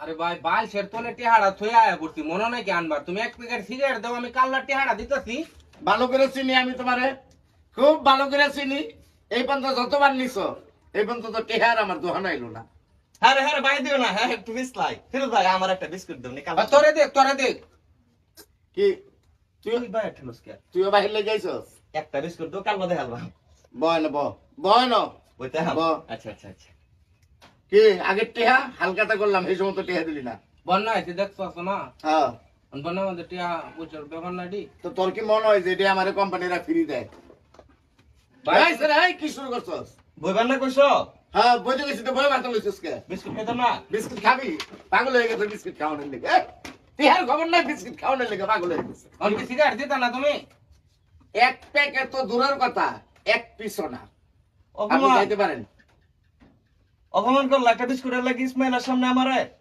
আরে ভাই বালশের তোলে টেহাড়া থই আয়া পড়ছি মনে নাই কি আনবার তুমি এক প্যাকেট সিগারেট দাও আমি কাল্লা টেহাড়া দিতেছি। ভালো করে চিনি আমি তোমারে, খুব ভালো করে চিনি। এই পর্যন্ত যতবার নিছো এই পর্যন্ত তো টেহার আমার দোহান আইলো না। আরে হ্যাঁ ভাই দিও না, হ্যাঁ একটু বিসলাই ফিরোজ ভাই আমার একটা বিস্কুট দাও নি কাল। তোরে দেখ তোরে দেখ। কি তুই তুই ভাই ঠেলস কে? তুইও বাহির লেগে যাইছস? একটা বিস্কুট দাও কাল বাদে হালবা। বয় না বয় না। বইতে হ্যাঁ। ব। আচ্ছা আচ্ছা আচ্ছা। কি আগের টেহা হালকাতা করলাম, এই সময় তো টেহা দিলি না। বন্যা হয়েছে দেখছো না? হ্যাঁ, বন্যা আমাদের টিয়া বুঝার ব্যাপার না ডি। তো তোর কি মনে হয় যে এটা আমার কোম্পানিরা ফ্রি দেয়? ভাই স্যার এই কি শুরু করছস? বইবার না কইছো? হ্যাঁ বইতে গেছি তো বই মারতে লইছস কে? বিস্কুট খেতাম না? বিস্কুট খাবি? পাগল হয়ে গেছে বিস্কুট খাওয়ানোর লেগে। টেহার খবর নাই, বিস্কুট খাওয়ানোর লেগে পাগল হয়ে গেছে। অনেক সিগারেট দিতা না তুমি? এক প্যাকেট তো দূরের কথা, এক পিসও না। আপনি অপমান যাইতে পারেন। অপমান করলা একটা বিস্কুটের লাগি ইসমাইলের সামনে আমারে।